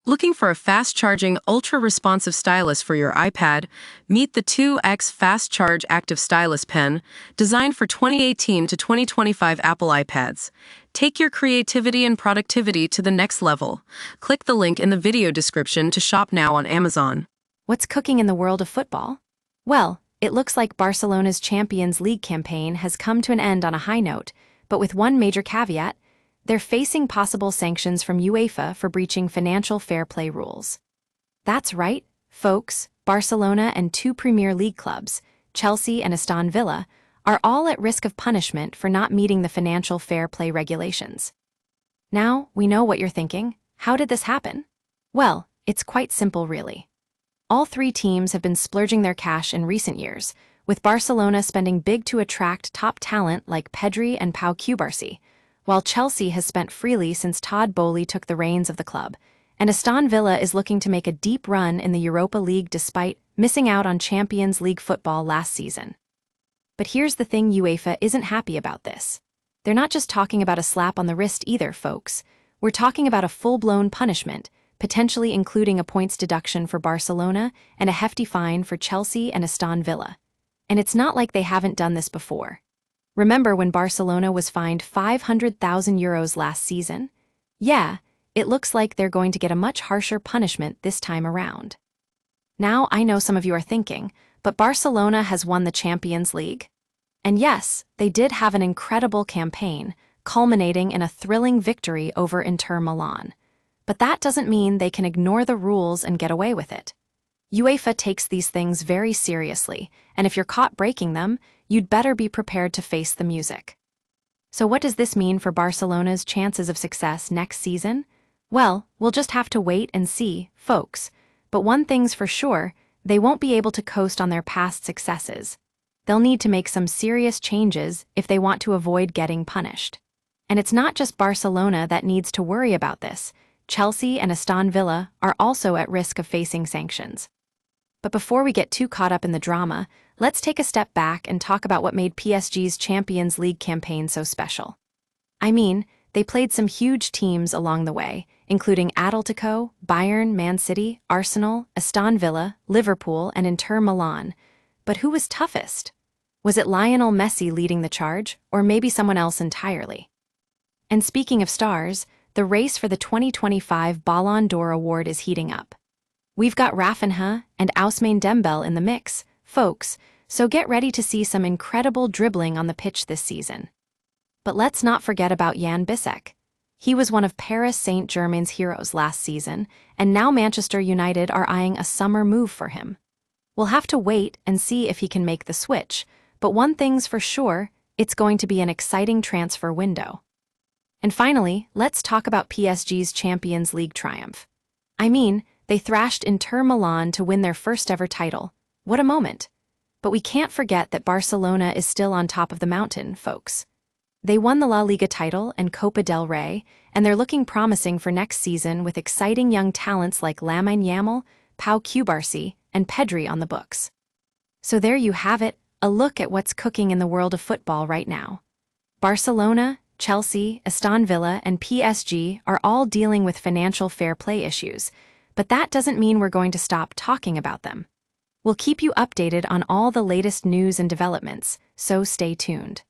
Looking for a fast-charging, ultra-responsive stylus for your iPad? Meet the 2X Fast Charge Active Stylus Pen, designed for 2018 to 2025 Apple iPads. Take your creativity and productivity to the next level. Click the link in the video description to shop now on Amazon. What's cooking in the world of football? Well, it looks like Barcelona's Champions League campaign has come to an end on a high note, but with one major caveat: they're facing possible sanctions from UEFA for breaching financial fair play rules. That's right, folks, Barcelona and two Premier League clubs, Chelsea and Aston Villa, are all at risk of punishment for not meeting the financial fair play regulations. Now, we know what you're thinking. How did this happen? Well, it's quite simple, really. All three teams have been splurging their cash in recent years, with Barcelona spending big to attract top talent like Pedri and Pau Cubarsí, while Chelsea has spent freely since Todd Boehly took the reins of the club, and Aston Villa is looking to make a deep run in the Europa League despite missing out on Champions League football last season. But here's the thing: UEFA isn't happy about this. They're not just talking about a slap on the wrist either, folks. We're talking about a full-blown punishment, potentially including a points deduction for Barcelona and a hefty fine for Chelsea and Aston Villa. And it's not like they haven't done this before. Remember when Barcelona was fined €500,000 last season? Yeah, it looks like they're going to get a much harsher punishment this time around. Now, I know some of you are thinking, but Barcelona has won the Champions League. And yes, they did have an incredible campaign, culminating in a thrilling victory over Inter Milan. But that doesn't mean they can ignore the rules and get away with it. UEFA takes these things very seriously, and if you're caught breaking them, you'd better be prepared to face the music. So what does this mean for Barcelona's chances of success next season? Well, we'll just have to wait and see, folks. But one thing's for sure: they won't be able to coast on their past successes. They'll need to make some serious changes if they want to avoid getting punished. And it's not just Barcelona that needs to worry about this. Chelsea and Aston Villa are also at risk of facing sanctions. But before we get too caught up in the drama, let's take a step back and talk about what made PSG's Champions League campaign so special. I mean, they played some huge teams along the way, including Atletico, Bayern, Man City, Arsenal, Aston Villa, Liverpool, and Inter Milan. But who was toughest? Was it Lionel Messi leading the charge, or maybe someone else entirely? And speaking of stars, the race for the 2025 Ballon d'Or award is heating up. We've got Rafinha and Ousmane Dembele in the mix, folks, so get ready to see some incredible dribbling on the pitch this season. But let's not forget about Jan Bissek. He was one of Paris Saint-Germain's heroes last season, and now Manchester United are eyeing a summer move for him. We'll have to wait and see if he can make the switch, but one thing's for sure: it's going to be an exciting transfer window. And finally, let's talk about PSG's Champions League triumph. I mean, they thrashed Inter Milan to win their first-ever title. What a moment! But we can't forget that Barcelona is still on top of the mountain, folks. They won the La Liga title and Copa del Rey, and they're looking promising for next season with exciting young talents like Lamine Yamal, Pau Cubarsí, and Pedri on the books. So there you have it, a look at what's cooking in the world of football right now. Barcelona, Chelsea, Aston Villa, and PSG are all dealing with financial fair play issues, but that doesn't mean we're going to stop talking about them. We'll keep you updated on all the latest news and developments, so stay tuned.